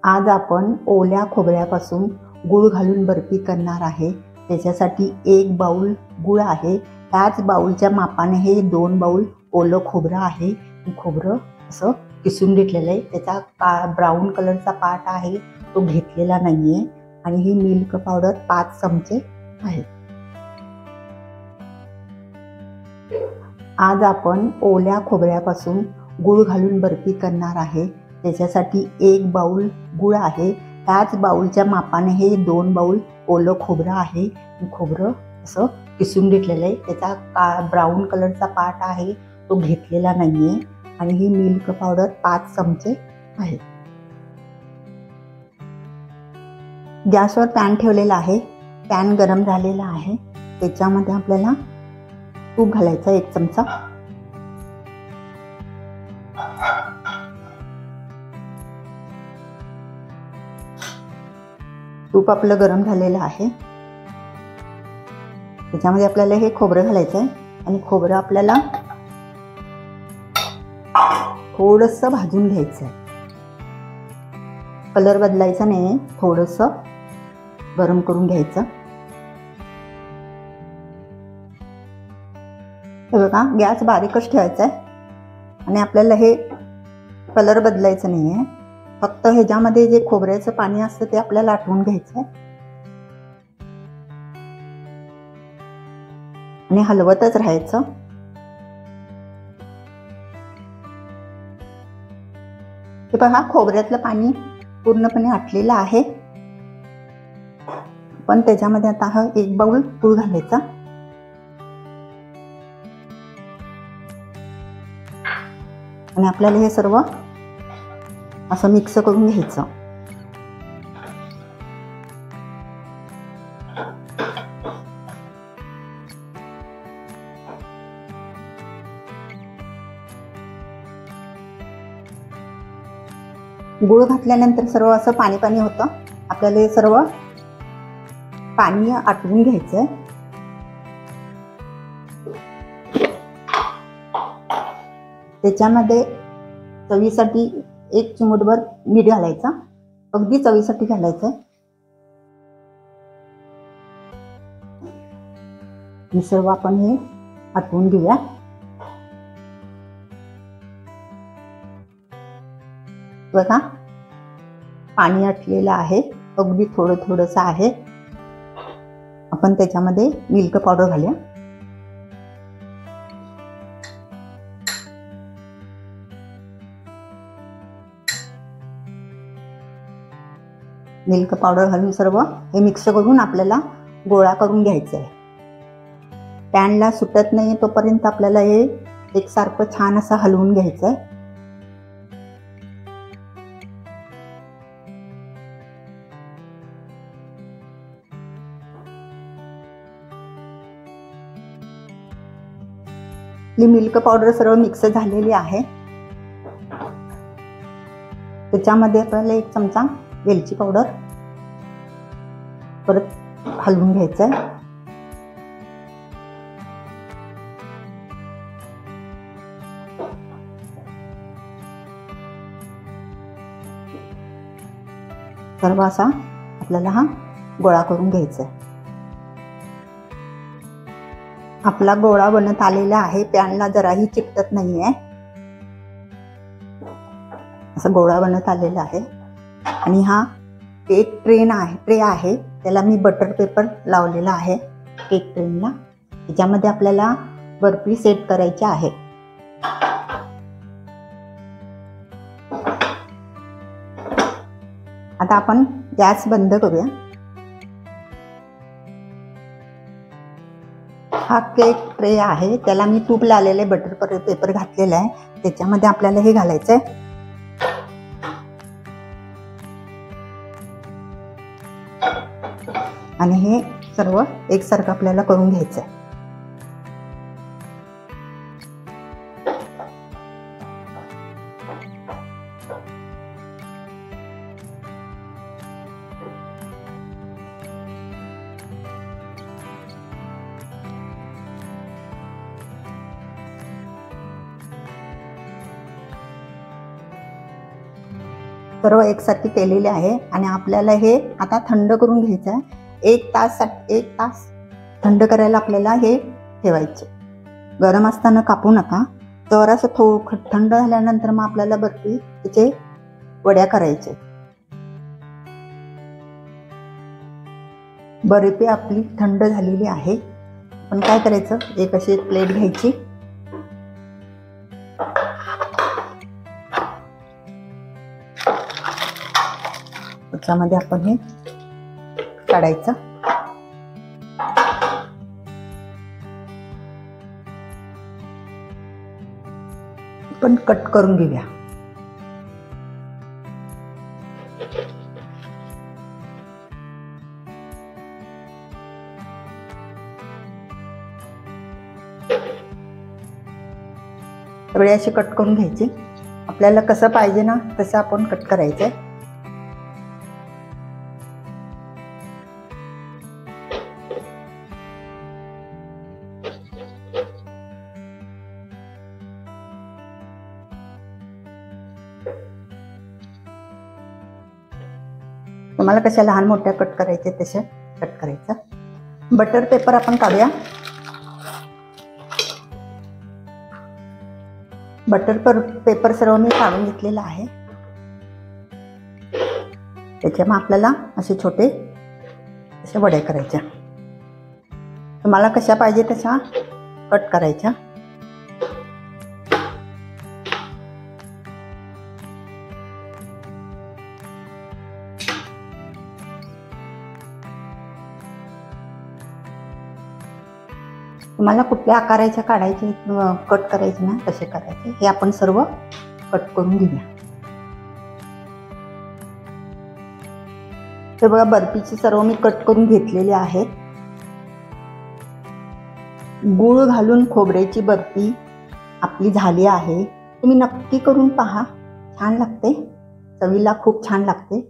आज आपण ओल्या खोबऱ्यापासून गूळ घालून बर्फी करणार आहे। त्याच्यासाठी 1 बाउल गूळ आहे। त्याच बाउलच्या मापाने हे 2 बाउल ओलं खोबरं आहे। खोबरं असं किसून घेतलेलं आहे। त्याचा ब्राऊन कलरचा पार्ट आहे तो घेतलेला नाहीये। आणि ही मिल्क पावडर 5 चमचे आहे। आज आपण ओल्या खोबऱ्यापासून गूळ घालून बर्फी करणार आहे। त्याच्यासाठी 1 बाउल गूळ आहे। त्याच बाउलच्या मापाने हे 2 बाउल ओलं खोबरं आहे। खोबरं असं किसून घेतलेलं आहे। त्याचा ब्राऊन कलरचा पार्ट आहे तो घेतलेला नाहीये। आणि ही मिल्क पावडर 5 चमचे आहे। गॅसवर पॅन ठेवलेला आहे। पॅन गरम झालेला आहे। त्याच्यामध्ये आपल्याला तूप घालायचं 1 चमचा। तूप आपलं गरम झालेलं आहे। त्याच्यामध्ये आपल्याला हे खोबरं घालायचं आहे। आणि खोबरं आपल्याला थोडंसं भाजून घ्यायचं आहे। कलर बदलायचा नाही, थोडंसं गरम करून घ्यायचं। हे बघा, गॅस बारीकच ठेवायचा आहे। आणि आपल्याला हे कलर बदलायचं नाही आहे, फक्त ह्याच्यामध्ये जे खोबऱ्याचं पाणी असतं ते आपल्याला आटवून घ्यायचं आहे। आणि हलवतच राहायचं। हे पहा, खोबऱ्यातलं पाणी पूर्णपणे आटलेलं आहे। पण त्याच्यामध्ये आता हा 1 बाउल गूळ घालायचा। आणि आपल्याला हे सर्व असं मिक्स करून घ्यायचं। गूळ घातल्यानंतर सर्व असं पाणी पाणी होतं। आपल्याला हे सर्व पाणी आटवून घ्यायचंय। त्याच्यामध्ये चवीसाठी 1 चिमूटभर मीठ घालायचं, अगदी चवीसाठी घालायचंय। हे सर्व आपण हे आटवून घेऊया। बघा, पाणी आटलेलं आहे, अगदी थोडं थोडंसं आहे। आपण त्याच्यामध्ये मिल्क पावडर घालूया। मिल्क पावडर घालून सर्व हे मिक्स करून आपल्याला गोळा करून घ्यायचं आहे। पॅनला सुटत नाही तोपर्यंत आपल्याला हे एकसारखं छान असं हलवून घ्यायचं आहे। ही मिल्क पावडर सर्व मिक्स झालेली आहे। त्याच्यामध्ये आपल्याला 1 चमचा वेलची पावडर परत हलवून घ्यायचं आहे। सर्व असा आपल्याला हा गोळा करून घ्यायचा आहे। आपला गोळा बनत आलेला आहे। पॅनला जराही चिकटत नाहीये, असं गोळा बनत आलेला आहे। आणि हा केक ट्रे आहे, त्याला मी बटर पेपर लावलेला आहे केक ट्रेला। त्याच्यामध्ये आपल्याला बर्फी सेट करायची आहे। आता आपण गॅस बंद करूया। हा केक ट्रे आहे, त्याला मी तूप लावलेले बटर पेपर घातलेला आहे। त्याच्यामध्ये आपल्याला हे घालायचंय। आणि हे सर्व एकसारखं आपल्याला करून घ्यायचंय। सर्व एकसारखी केलेले आहे आणि आपल्याला हे आता थंड करून घ्यायचं आहे। 1 तास थंड करायला आपल्याला हे ठेवायचे। गरम असताना कापू नका, तर असं थंड झाल्यानंतर मग आपल्याला बर्फी त्याचे वड्या करायचे। बर्फी आपली थंड झालेली आहे। पण काय करायचं, एक अशी प्लेट घ्यायची, त्याच्यामध्ये आपण हे काढायचं। पण कट करून घेऊया। सगळे असे कट करून घ्यायचे। आपल्याला कसं पाहिजे ना तसं आपण कट करायचंय। तुम्हाला कशा लहान मोठ्या कट करायचे तसे कट करायचं। बटर पेपर आपण काढूया। बटर पेपर सर्व मी काढून घेतलेला आहे। त्याच्यामुळे आपल्याला असे छोटे असे वडे करायचे। तुम्हाला कशा पाहिजे तशा कट करायच्या। तुम्हाला कुठल्या आकाराच्या काढायचे कट करायचे ना तसे करायचे। हे आपण सर्व कट करून घेऊया। हे बघा, बर्फीचे सर्व मी कट करून घेतलेले आहेत। गूळ घालून खोबऱ्याची बर्फी आपली झाली आहे। तुम्ही नक्की करून पहा, छान लागते, चवीला खूप छान लागते।